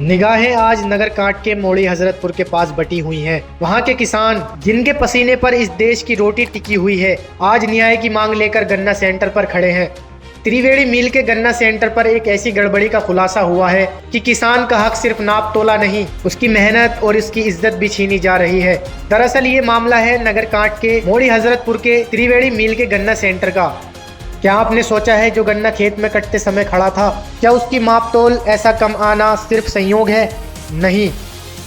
निगाहें आज नगर कांट के मोड़ी हजरतपुर के पास बटी हुई हैं। वहां के किसान जिनके पसीने पर इस देश की रोटी टिकी हुई है, आज न्याय की मांग लेकर गन्ना सेंटर पर खड़े हैं। त्रिवेणी मिल के गन्ना सेंटर पर एक ऐसी गड़बड़ी का खुलासा हुआ है कि किसान का हक सिर्फ नाप तोला नहीं, उसकी मेहनत और उसकी इज्जत भी छीनी जा रही है। दरअसल ये मामला है नगर कांट के मोड़ी हजरतपुर के त्रिवेणी मिल के गन्ना सेंटर का। क्या आपने सोचा है जो गन्ना खेत में कटते समय खड़ा था, क्या उसकी माप तोल ऐसा कम आना सिर्फ संयोग है? नहीं,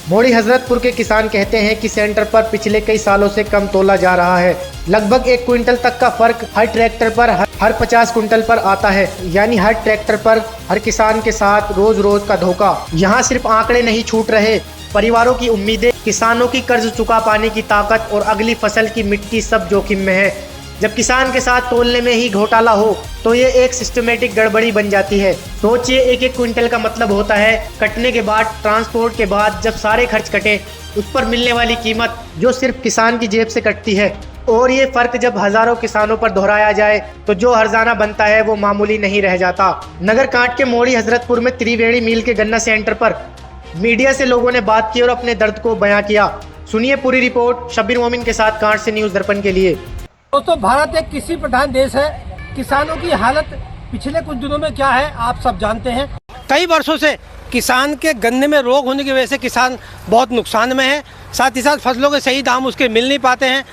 मोड़ी हजरतपुर के किसान कहते हैं कि सेंटर पर पिछले कई सालों से कम तोला जा रहा है। लगभग 1 क्विंटल तक का फर्क हर ट्रैक्टर पर हर 50 क्विंटल पर आता है। यानी हर ट्रैक्टर पर हर किसान के साथ रोज रोज का धोखा। यहाँ सिर्फ आंकड़े नहीं छूट रहे, परिवारों की उम्मीदें, किसानों की कर्ज चुका पाने की ताकत और अगली फसल की मिट्टी सब जोखिम में है। जब किसान के साथ तोलने में ही घोटाला हो तो ये एक सिस्टमेटिक गड़बड़ी बन जाती है। सोचिए, 1-1 क्विंटल का मतलब होता है कटने के बाद, ट्रांसपोर्ट के बाद जब सारे खर्च कटे, उस पर मिलने वाली कीमत जो सिर्फ किसान की जेब से कटती है। और ये फर्क जब हजारों किसानों पर दोहराया जाए तो जो हर्जाना बनता है वो मामूली नहीं रह जाता। नगर कांट के मोड़ी हजरतपुर में त्रिवेणी मिल के गन्ना सेंटर पर मीडिया से लोगों ने बात की और अपने दर्द को बयां किया। सुनिए पूरी रिपोर्ट शब्बीर मोमिन के साथ, कांट से न्यूज दर्पण के लिए। दोस्तों, भारत एक कृषि प्रधान देश है। किसानों की हालत पिछले कुछ दिनों में क्या है आप सब जानते हैं। कई वर्षों से किसान के गन्ने में रोग होने की वजह से किसान बहुत नुकसान में है। साथ ही साथ फसलों के सही दाम उसके मिल नहीं पाते हैं।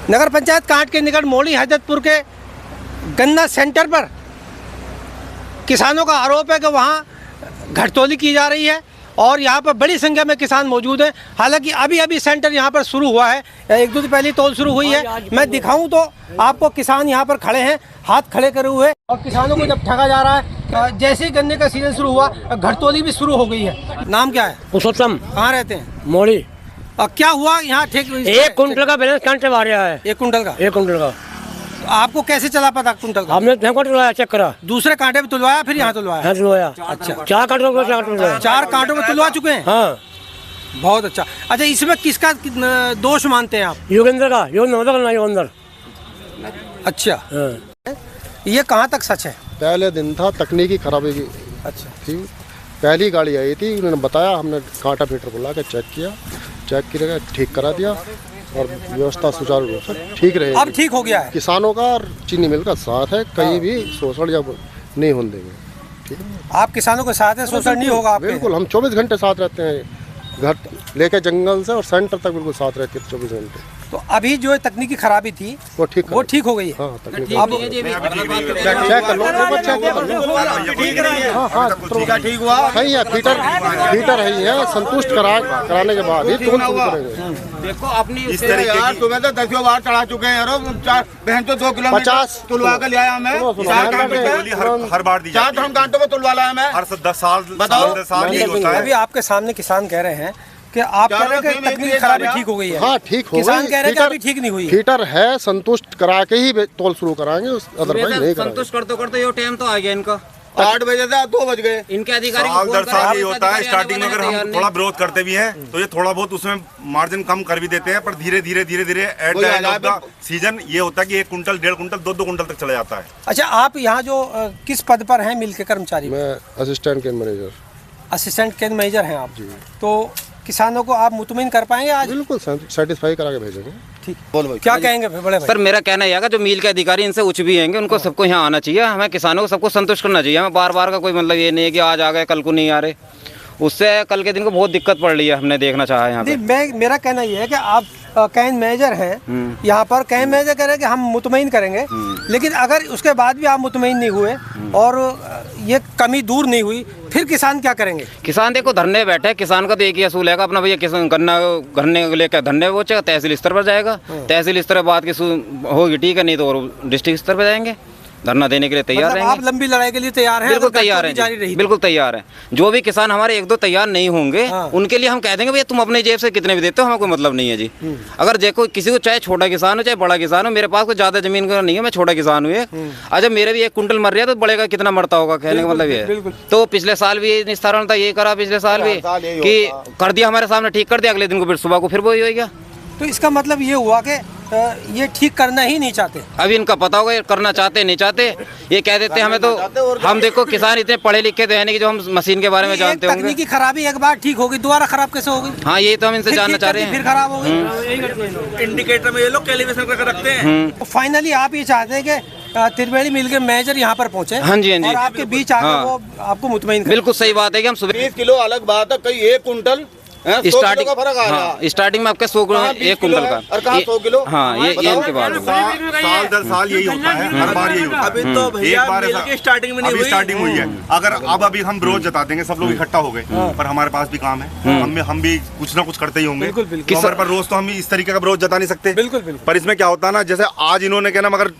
नगर पंचायत कांट के निकट मोड़ी हजरतपुर के गन्ना सेंटर पर किसानों का आरोप है कि वहाँ घटतौली की जा रही है और यहाँ पर बड़ी संख्या में किसान मौजूद हैं। हालांकि अभी सेंटर यहाँ पर शुरू हुआ है, 1-2 दिन पहले तौल शुरू हुई है। मैं दिखाऊं तो आपको किसान यहाँ पर खड़े हैं, हाथ खड़े करे हुए, और किसानों को जब ठगा जा रहा है। जैसे ही गन्ने का सीजन शुरू हुआ, घटतौली भी शुरू हो गई है। नाम क्या है? पुरुषोत्तम। कहाँ रहते हैं? मोड़ी। और क्या हुआ यहाँ? ठीक 1 कुंटल का बैलेंस कंटे आ रहा है। 1 कुंटल का? 1 कुंटल का। आपको कैसे चला पता कुंटल का? हमने तुलवाया, चेक करा, दूसरे कांटे पे तुलवाया, फिर यहाँ तुलवाया? हाँ तुलवाया। अच्छा, 4 कांटों में 4 कांटों में तुलवा चुके हैं। हाँ, बहुत अच्छा। अच्छा, इसमें किसका दोष मानते हैं आप? योगेंद्र का। योगेंद्र। अच्छा, हाँ। ये कहाँ तक सच है? पहले दिन था तकनीकी खराबी की। अच्छा, थी, पहली गाड़ी आई थी, उन्होंने बताया, हमने कांटा मीटर बुला के चेक किया, ठीक करा दिया और व्यवस्था सुचारू रूप से ठीक रहे। अब ठीक हो गया है। किसानों का और चीनी मिल का साथ है, कहीं भी शोषण या नहीं होने देंगे। ठीक है, आप किसानों के साथ हैं, शोषण नहीं होगा आपके? बिल्कुल, हम 24 घंटे साथ रहते हैं, घर लेके जंगल से और सेंटर तक बिल्कुल साथ रहते हैं 24 घंटे। तो अभी जो तकनीकी खराबी थी वो ठीक हो गई है। हाँ, तकनीकी अब चेक कर लो, ठीक हुआ है। फीटर है, संतुष्ट कराने के बाद ही तुरंत शुरू करेंगे। देखो अपनी इस तरीके यार, तुम्हें तो 10 बार चढ़ा चुके हैं यार। बहन तो 2 किलोमीटर 50 तुलवा कर लिया हमें। 4 कांटों हर बार दी 4 कांटों में तुलवा लाया हमें। हर 10 साल बताओ। अभी आपके सामने किसान कह रहे हैं कि आप कह रहे हैं कि तकनीकी खराबी ठीक हो गई है। हाँ, ठीक हो गई। किसान कह रहे हैं कि अभी ठीक नहीं हुई। फीटर है, संतुष्ट करा के ही तौल शुरू कराएंगे, अदरवाइज नहीं कराएंगे। संतुष्ट करते ये टाइम तो आ गया इनका। 8 बजे से 2 बज गए। इनके अधिकारी साल दर साल ये होता है। स्टार्टिंग में अगर हम थोड़ा विरोध करते भी हैं तो ये थोड़ा बहुत उसमें मार्जिन कम कर भी देते हैं, पर धीरे धीरे at the end of the season ये होता है कि 1 कुंटल, 1.5 कुंटल, 2 कुंटल तक चला जाता है। अच्छा, आप यहाँ जो किस पद पर हैं मिल के कर्मचारी? मैं असिस्टेंट केंद्र मैनेजर। असिस्टेंट केंद्र मैनेजर हैं आप? तो किसानों को आप मुतमिन कर पाएंगे आज? बिल्कुल सेटिस्फाई करा के भेजेंगे। ठीक, क्या कहेंगे बड़े भाई? सर, मेरा कहना यह है जो मील के अधिकारी इनसे उच्च भी हैंगे, उनको सबको यहाँ आना चाहिए। हमें किसानों को सबको संतुष्ट करना चाहिए। हमें बार का कोई मतलब ये नहीं है कि आज आ गए कल को नहीं आ रहे। उससे कल के दिन को बहुत दिक्कत पड़ रही है, हमने देखना चाहा यहाँ पे। मेरा कहना ये है कि आप कैंट मैनेजर हैं यहाँ पर, कैंट मैनेजर कह रहे हैं कि हम मुतमईन करेंगे, लेकिन अगर उसके बाद भी आप मुतमईन नहीं हुए और ये कमी दूर नहीं हुई, फिर किसान क्या करेंगे? किसान देखो धरने बैठे, किसान का तो एक ही असूल है अपना, भैया किसान गन्ना को लेकर धरने पहुंचेगा, तहसील स्तर पर जाएगा, तहसील स्तर पर बात की होगी, ठीक है, नहीं तो और डिस्ट्रिक्ट स्तर पर जाएंगे। धरना देने के लिए तैयार रहेंगे। आप लंबी लड़ाई के लिए तैयार हैं? बिल्कुल तैयार हैं, बिल्कुल तैयार हैं। जो भी किसान हमारे 1-2 तैयार नहीं होंगे, उनके लिए हम कह देंगे भैया तुम अपने जेब से कितने भी देते हो, हमें कोई मतलब नहीं है जी। अगर देखो किसी को चाहे छोटा किसान हो चाहे बड़ा किसान हो, मेरे पास कोई ज्यादा जमीन का नहीं है, मैं छोटा किसान हूँ। अच्छा, मेरे भी 1 कुंटल मर रहा है तो बड़े का कितना मरता होगा, कहने का मतलब ये है। तो पिछले साल भी निस्तारण था, ये करा पिछले साल भी कि कर दिया हमारे सामने, ठीक कर दिया, अगले दिन को फिर सुबह को फिर वही हो गया। तो इसका मतलब ये हुआ कि ये ठीक करना ही नहीं चाहते। अभी इनका पता होगा ये करना चाहते नहीं चाहते, ये कह देते हमें तो, हम देखो किसान इतने पढ़े लिखे तो है नहीं कि जो हम मशीन के बारे में जानते होंगे। तकनीकी खराबी एक बार ठीक होगी, दोबारा खराब कैसे होगी? हाँ, यही तो हम इनसे जानना चाह रहे हैं। फिर खराब होगी। इंडिकेटर में ये लोग कैलिब्रेशन करके रखते हैं। फाइनली आप ये चाहते हैं कि त्रिवेणी मिल के मैनेजर यहाँ पर पहुँचे। हाँ जी, हाँ जी। और आपके बीच आकर हाँ। वो आपको मुतमईन करे। बिल्कुल सही बात है कि हम सुबह 20 किलो अलग बात है, कई 1 कुंटल स्टार्टिंग का फर्क आ रहा है। स्टार्टिंग में आपके 100 किलो, 1 कुंटल का, और कहाँ 100 किलो? हाँ, ये इनके बाद साल दर साल यही होता है, हर बार यही होता है। अभी तो भैया एक बार मिल के स्टार्टिंग में नहीं अभी हुई। स्टार्टिंग हुई है। अगर अब अभी हम विरोध जता देंगे, सब लोग इकट्ठा हो गए, पर हमारे पास भी काम है, हम भी कुछ ना कुछ करते ही होंगे। बिल्कुल, बिल्कुल। तो हमारे पर रोज तो हम इस तरीके का विरोध जता नहीं सकते। बिल्कुल, बिल्कुल। पर इसमें क्या होता है ना, जैसे आज इन्होंने कहना मगर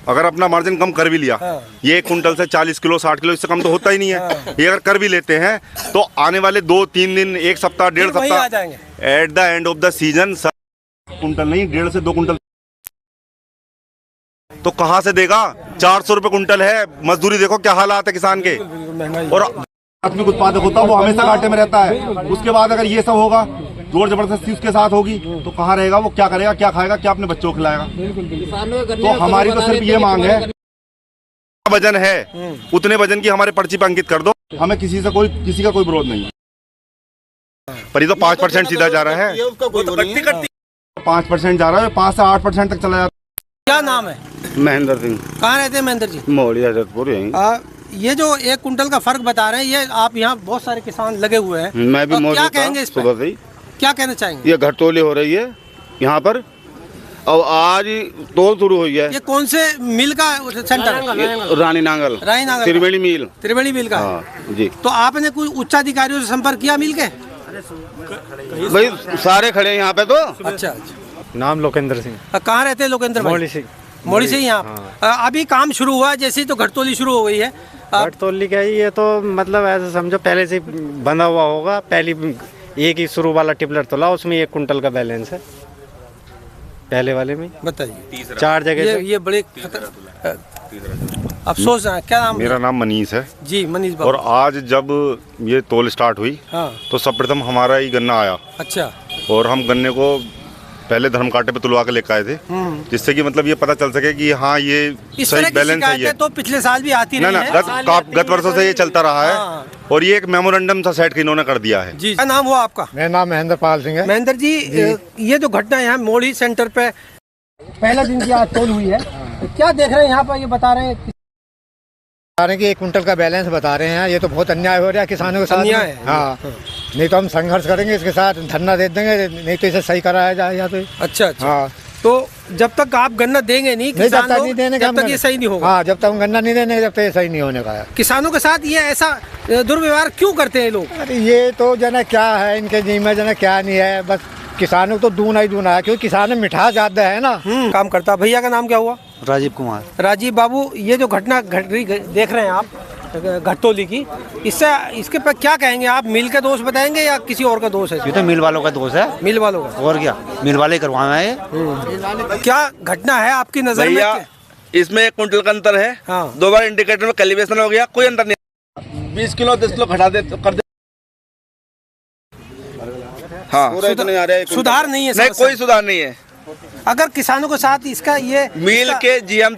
अगर अपना मार्जिन कम कर भी लिया, ये 1 कुंटल से 40 किलो 60 किलो इससे कम तो होता ही नहीं है। ये अगर कर भी लेते हैं तो आने वाले 2-3 दिन, 1 सप्ताह, 1.5 वहीं आ सप्ताह जाएंगे। At the end of the season quintal नहीं, 1.5 से 2 कुंटल तो कहाँ से देगा? 400 रुपए कुंटल है। मजदूरी देखो क्या हालात है किसान के। और प्राथमिक उत्पादक होता है वो हमेशा घाटे में रहता है। उसके बाद अगर ये सब होगा, जोर जबरदस्ती उसके साथ होगी, तो कहाँ रहेगा वो? क्या करेगा, क्या खाएगा, क्या अपने बच्चों को खिलाएगा? तो हमारी तो सिर्फ ये मांग है, वजन है उतने वजन की हमारे पर्ची पर अंकित कर दो। हमें किसी का कोई विरोध नहीं है। पर ये तो 5% सीधा जा रहा है, 5% जा रहा है, 5 से 8% तक चला जाता है। क्या नाम है? महेंद्र सिंह, कहाँ रहते हैं महेंद्र जी? मोहली हजरतपुर यहीं। ये जो 1 कुंटल का फर्क बता रहे हैं, ये आप यहाँ बहुत सारे किसान लगे हुए हैं। मैं भी मौजूद क्या था कहेंगे इस पर? सुबह से ही। क्या कहना चाहेंगे? ये घटतोली हो रही है यहाँ पर, और आज तोल शुरू हुई है। ये कौन से मिल का सेंटर है? रानी नांगल, त्रिवेणी मिल, त्रिवेणी मिल का। हाँ जी। तो आपने कोई उच्च अधिकारियों से संपर्क किया मिल के? भाई सारे खड़े हैं यहाँ पे तो। अच्छा। नाम लोकेंद्र सिंह। कहाँ रहते हैं लोकेंद्र भाई? मोड़ी से। मोड़ी से ही यहाँ। अभी काम शुरू हुआ जैसे ही तो घटतोली शुरू हो गई है। घटतोली का ये तो मतलब ऐसे समझो पहले से बंधा हुआ होगा। पहली एक ही शुरू वाला टिपलर तोला, उसमें 1 कुंटल का बैलेंस है पहले वाले में। बताइए। 4 जगह ये बड़े अफसोस है। क्या नाम? मेरा नाम मनीष है जी, मनीष बाबू। और आज जब ये तोल स्टार्ट हुई, हाँ। तो सर्वप्रथम हमारा ही गन्ना आया। अच्छा। और हम गन्ने को पहले धर्म कांटे पे तुलवा के लेकर आए थे, जिससे कि मतलब ये पता चल सके कि हाँ ये सही बैलेंस है। ये तो पिछले साल भी आती ना रही है। गत वर्षों से ये चलता रहा है। हाँ। और ये एक मेमोरेंडम सा सेट इन्होंने कर दिया है। जी। क्या नाम हुआ आपका? मेरा नाम महेंद्र पाल सिंह है। महेंद्र जी, ये जो घटना यहाँ मोड़ी सेंटर पे पहला दिन की आज तोल हुई है, क्या देख रहे हैं यहाँ पर? ये बता रहे हैं कि 1 कुंटल का बैलेंस बता रहे हैं। ये तो बहुत अन्याय हो रहा है किसानों के साथ। अन्याय है। हाँ, नहीं तो हम संघर्ष करेंगे इसके साथ, धरना दे देंगे, नहीं तो इसे सही कराया जाए या तो। अच्छा अच्छा। हाँ, तो जब तक आप गन्ना देंगे नहीं, जब तक नहीं देने का, जब तक ये सही नहीं होगा। हाँ, जब तक हम गन्ना नहीं देने, जब तक ये सही नहीं होने का है। किसानों के साथ ये ऐसा दुर्व्यवहार क्यों करते हैं लोग? अरे ये तो जना क्या है इनके जी में, जना क्या नहीं है, बस किसानों को तो दूना ही दूना है, क्योंकि किसान में मिठास ज्यादा है ना। काम करता। भैया का नाम क्या हुआ? राजीव कुमार। राजीव बाबू, ये जो घटना घट रही देख रहे हैं आप घटतोली की, इसके पर क्या कहेंगे आप? मिल का दोष बताएंगे या किसी और का दोष है? ये तो मिल वालों का दोष है। मिल वालों का? और क्या, मिल वाले करवाना है। क्या घटना है आपकी नजर में? इसमें 1 कुंटल का अंतर है। हाँ। 2 बार इंडिकेटर में कैलिब्रेशन हो गया, कोई अंतर नहीं। 20 किलो 10 किलो घटा दे कर दे। हाँ, सुधार नहीं है? नहीं, कोई सुधार नहीं है। अगर किसानों के साथ इसका ये मिल के जीएम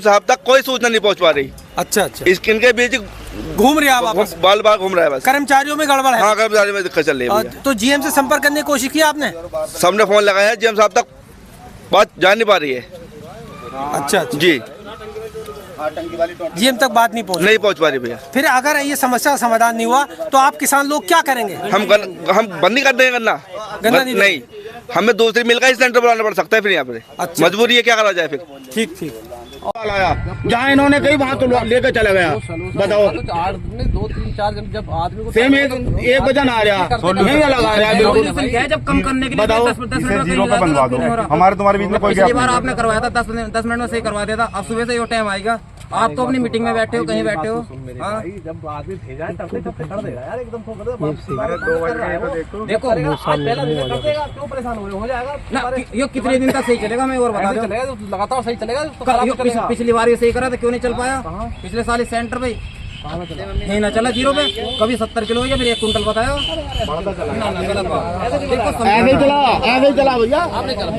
साहब तक कोई सूचना नहीं पहुंच पा रही। अच्छा अच्छा। इनके बीच घूम रहा है वापस, बाल बाल घूम रहा है बस। कर्मचारियों में गड़बड़ है। हाँ, कर्मचारियों में दिक्कत चल रही है। तो जीएम से संपर्क करने की कोशिश की आपने? सबने फोन लगाया है, जीएम साहब तक बात जा नहीं पा रही है। अच्छा जी, जीएम तक बात नहीं पहुंच पा रही भैया। फिर अगर ये समस्या का समाधान नहीं हुआ तो आप किसान लोग क्या करेंगे? हम बंद नहीं कर देंगे गन्ना नहीं, हमें दूसरी मिल का ही सेंटर बनाना पड़ सकता है फिर यहाँ पे। अच्छा। मजबूरी है, क्या करा जाए फिर? ठीक ठीक। जहाँ इन्होंने कहीं वहाँ तो लेकर चला गया। बताओ, 2 3 4 जब आदमी को सेम एक वजन आ रहा नहीं लगा रहा है। जब कम करने के लिए बताओ, 10 मिनट जीरो पे बनवा दो। हमारे तुम्हारे बीच में कोई पिछली बार आपने करवाया था 10 मिनट में सही करवा देता। अब सुबह से ये टाइम आएगा, आप तो अपनी मीटिंग में बैठे हो, कहीं बैठे हो। जब आदमी भेजा है तब से कर देगा यार, एकदम तो कर देखो क्यों परेशान हो जाएगा ना, ये कितने दिन तक सही चलेगा? मैं और बता दूं, लगातार सही चलेगा। पिछली बार ये सही करा था, क्यों नहीं चल पाया? पिछले साल इस सेंटर पे नहीं ना चला 0 पे, कभी 70 किलो या फिर 1 कुंटल बताया। ऐसे ही चला भैया,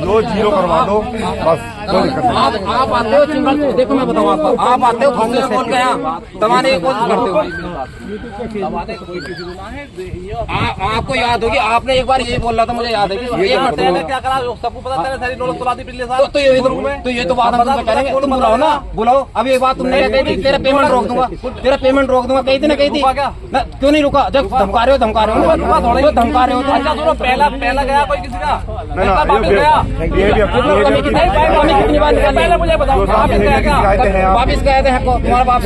लो 0 करवा दो बस, कोई दिक्कत नहीं। आप आते हो चिंबल, देखो मैं बताऊँ आपको, आप आते हो खुद से बोल के यहाँ दबाने की कोशिश करते हो। आपको याद होगी, आपने एक बार ये बोल रहा था, मुझे याद है कि क्या करा, सबको पता चला सारी नौलत तुला दी पिछले साल। तो ये तो बात हम तुमसे करेंगे, तुम बुलाओ ना, बुलाओ। अब एक बात तुमने कही थी, तेरा पेमेंट रोक दूंगा, तेरा पेमेंट रोक दूंगा, कही थी ना, कही थी क्यों नहीं रुका? जब धमका रहे हो धमका रहे हो, धमका रहे हो। पहला गया कोई किसी का कितनी बार निकाली, मुझे बताओ वापिस गए थे, तुम्हारा बाप